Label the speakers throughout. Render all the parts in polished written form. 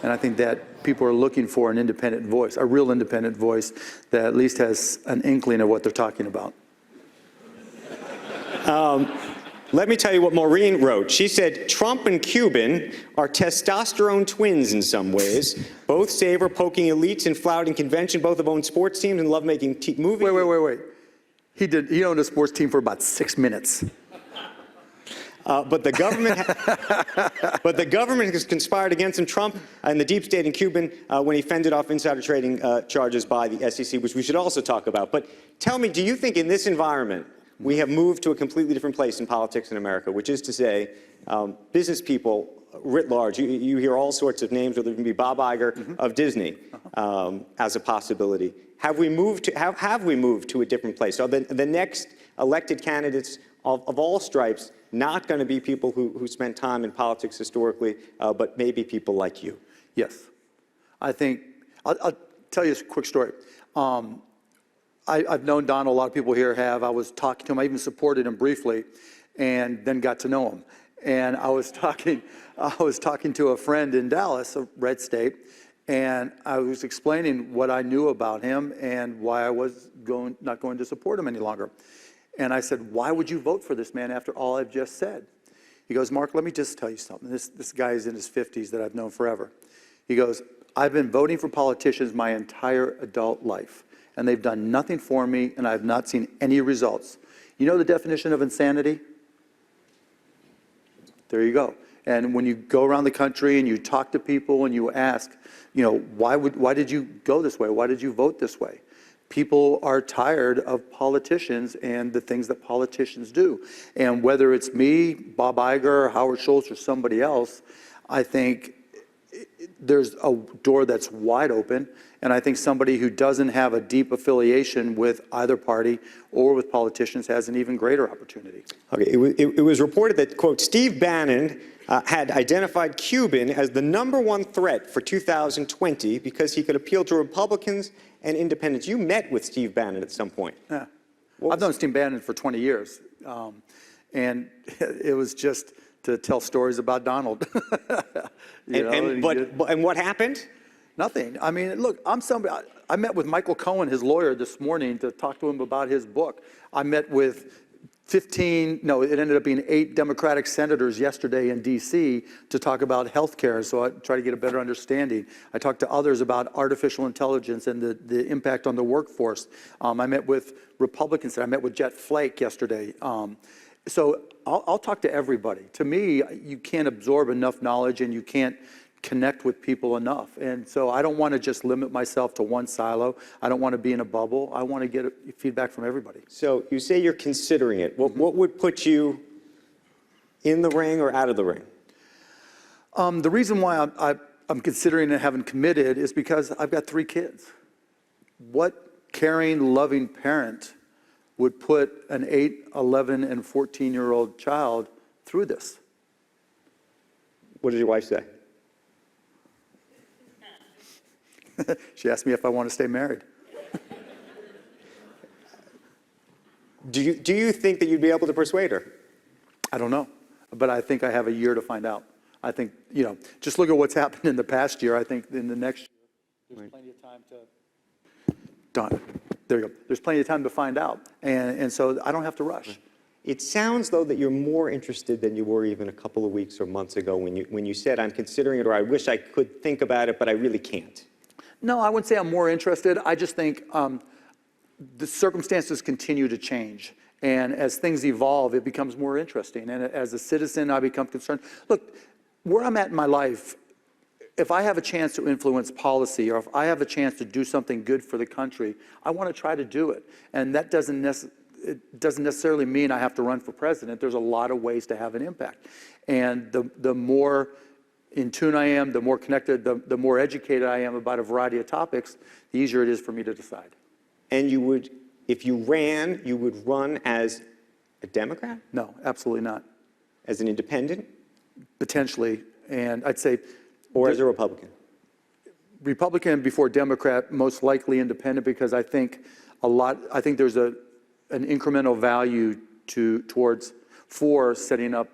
Speaker 1: And I think that people are looking for an independent voice, a real independent voice that at least has an inkling of what they're talking about.
Speaker 2: Let me tell you what Maureen wrote. She said, Trump and Cuban are testosterone twins in some ways. Both savor poking elites and flouting convention. Both have owned sports teams and love making movies.
Speaker 1: Wait. He owned a sports team for about 6 minutes.
Speaker 2: But the government has conspired against him. Trump and the deep state in Cuban when he fended off insider trading charges by the SEC, which we should also talk about. But tell me, do you think in this environment we have moved to a completely different place in politics in America, which is to say business people writ large, you hear all sorts of names, whether it be Bob Iger of Disney as a possibility. Have we moved to a different place? Are the next elected candidates of all stripes not going to be people who spent time in politics historically, but maybe people like you?
Speaker 1: Yes. I think, I'll tell you a quick story. I've known Donald, a lot of people here have. I was talking to him, I even supported him briefly, and then got to know him. And I was talking to a friend in Dallas, a red state, and I was explaining what I knew about him and why I was not going to support him any longer. And I said, why would you vote for this man after all I've just said? He goes, Mark, let me just tell you something. This guy is in his 50s that I've known forever. He goes, I've been voting for politicians my entire adult life, and they've done nothing for me, and I've not seen any results. You know the definition of insanity? There you go. And when you go around the country and you talk to people and you ask, you know, why did you go this way? Why did you vote this way? People are tired of politicians and the things that politicians do. And whether it's me, Bob Iger, Howard Schultz, or somebody else, I think there's a door that's wide open. And I think somebody who doesn't have a deep affiliation with either party or with politicians has an even greater opportunity.
Speaker 2: Okay, it was reported that, quote, Steve Bannon had identified Cuban as the #1 threat for 2020 because he could appeal to Republicans and independents. You met with Steve Bannon at some point.
Speaker 1: Yeah. I've known Steve Bannon for 20 years. And it was just to tell stories about Donald.
Speaker 2: And what happened?
Speaker 1: Nothing. I mean, look, I met with Michael Cohen, his lawyer, this morning to talk to him about his book. I met with it ended up being 8 Democratic senators yesterday in D.C. to talk about health care, so I try to get a better understanding. I talked to others about artificial intelligence and the impact on the workforce. I met with Republicans. I met with Jet Flake yesterday. So I'll talk to everybody. To me, you can't absorb enough knowledge and you can't connect with people enough. And so I don't want to just limit myself to one silo. I don't want to be in a bubble. I want to get feedback from everybody.
Speaker 2: So you say you're considering it. What would put you in the ring or out of the ring?
Speaker 1: The reason why I'm considering and haven't committed is because I've got 3 kids. What caring, loving parent would put an 8, 11, and 14-year-old child through this?
Speaker 2: What did your wife say?
Speaker 1: She asked me if I want to stay married.
Speaker 2: Do you think that you'd be able to persuade her?
Speaker 1: I don't know, but I think I have a year to find out. I think, just look at what's happened in the past year. I think in the next year, there's plenty of time to... There you go. There's plenty of time to find out, and so I don't have to rush.
Speaker 2: It sounds, though, that you're more interested than you were even a couple of weeks or months ago when you said, I'm considering it, or I wish I could think about it, but I really can't.
Speaker 1: No, I wouldn't say I'm more interested. I just think the circumstances continue to change. And as things evolve, it becomes more interesting. And as a citizen, I become concerned. Look, where I'm at in my life, if I have a chance to influence policy or if I have a chance to do something good for the country, I want to try to do it. And that doesn't necessarily mean I have to run for president. There's a lot of ways to have an impact. And the more in tune I am, the more connected, the more educated I am about a variety of topics, the easier it is for me to decide.
Speaker 2: And you would, if you ran, you would run as a Democrat?
Speaker 1: No, absolutely not.
Speaker 2: As an independent? Potentially,
Speaker 1: and I'd say...
Speaker 2: Or as a Republican?
Speaker 1: Republican before Democrat, most likely independent, because I think there's an incremental value for setting up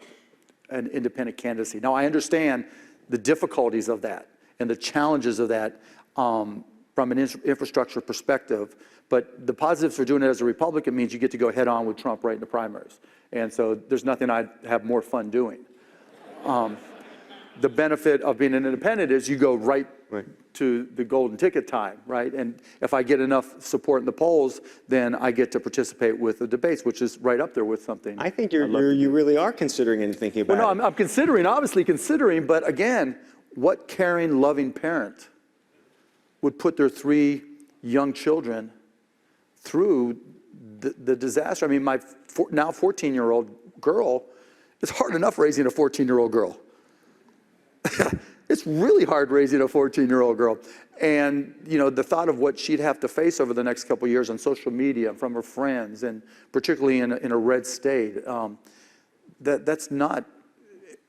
Speaker 1: an independent candidacy. Now, I understand the difficulties of that. and the challenges of that from an infrastructure perspective. But the positives for doing it as a Republican means you get to go head on with Trump right in the primaries. And so there's nothing I'd have more fun doing. The benefit of being an independent is you go right to the golden ticket time, right? And if I get enough support in the polls, then I get to participate with the debates, which is right up there with something.
Speaker 2: I think you really are considering and thinking about
Speaker 1: it. I'm considering, obviously considering, but again, what caring, loving parent would put their 3 young children through the disaster? I mean, my now 14-year-old girl, it's hard enough raising a 14-year-old girl. It's really hard raising a 14-year-old girl. And, you know, the thought of what she'd have to face over the next couple of years on social media from her friends, and particularly in a red state, that's not,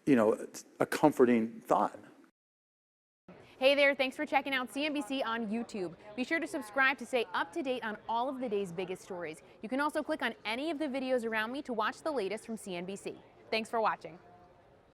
Speaker 1: you know, a comforting thought.
Speaker 3: Hey there, thanks for checking out CNBC on YouTube. Be sure to subscribe to stay up to date on all of the day's biggest stories. You can also click on any of the videos around me to watch the latest from CNBC. Thanks for watching.